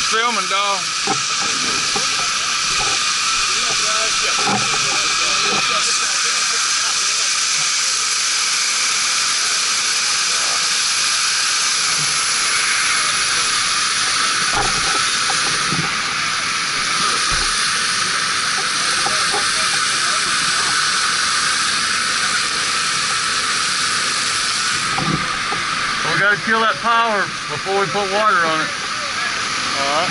filming, dog. We gotta kill that power before we put water on it. Alright.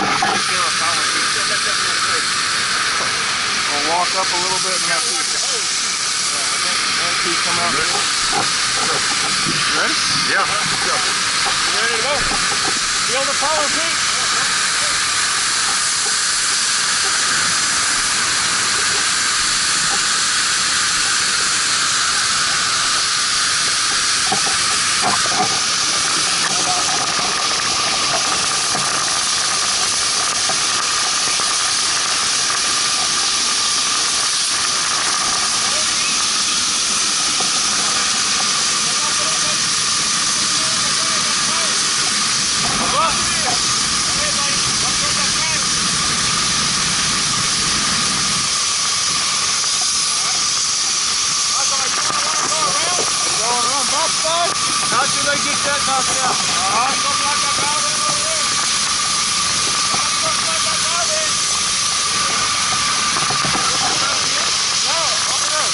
We'll walk up a little bit and have to come out. Ready? Yeah. You ready to go? Feel the power, Pete? Not till they get that knocked out. Alright. Something like that valve in over there. Something like that valve in. No, over there.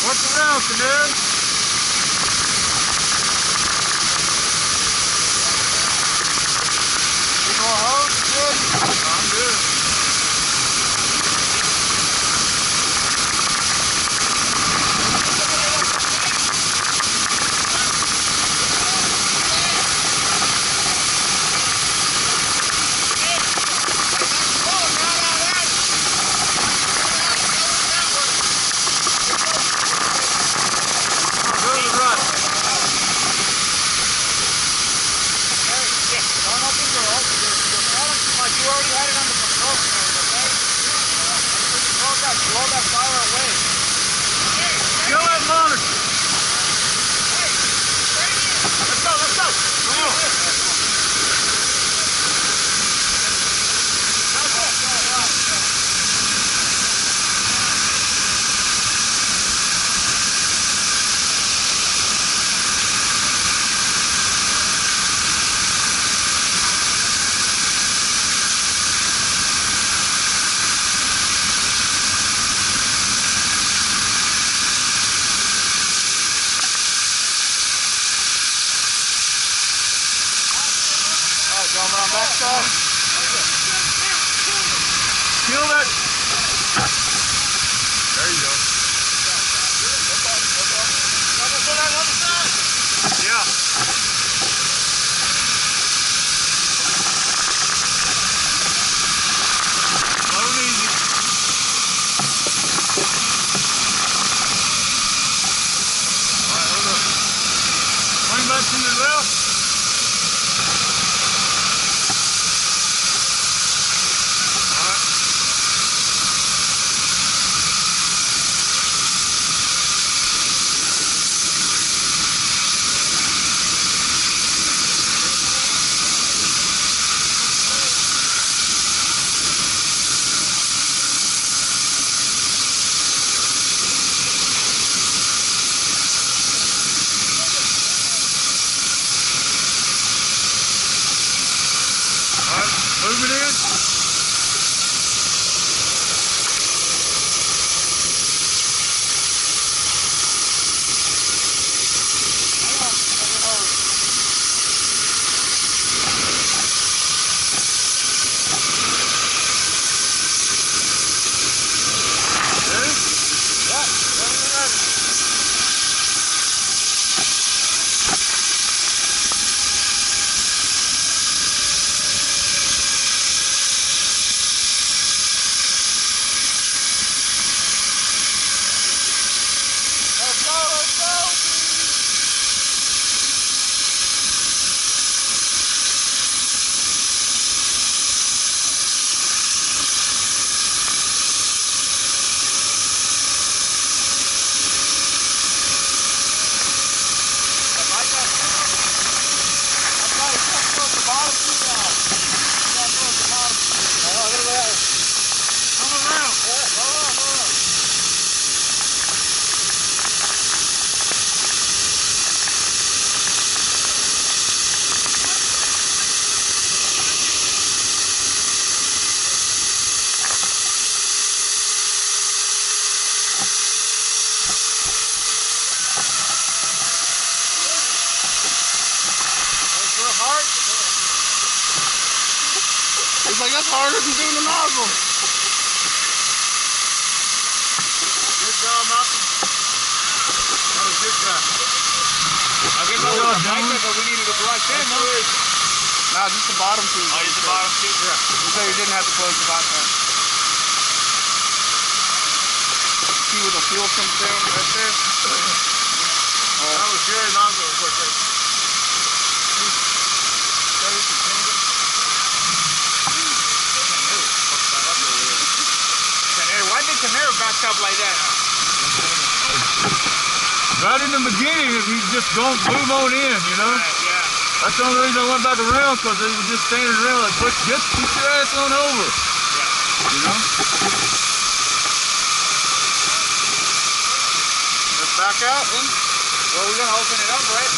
What's around, Cadet? You know how it's good? I'm good. You already had it under control, okay? Blow that fire away. Kill that monitor. Let's go, let's go. Come on. Going around backside. Kill that. There you go. Yeah. Slow and easy. Alright, hold up. Swing back to your left. He's like, that's harder than doing the nozzle. Good job, Malcolm. That was good job. I guess I was right, but we needed to brush in, no? Nah, just the bottom two. Oh, just the bottom two? Yeah. So you didn't have to close the bottom one. See where the fuel comes down right there? Oh. That was good nozzle right there. Why did Camaro back up like that? Right in the beginning, he just don't move on in, you know? Yeah. That's the only reason I went back around, because they were just standing around like, just keep your ass on over. Yeah. You know? Let's back out then. Well, we're going to open it up, right?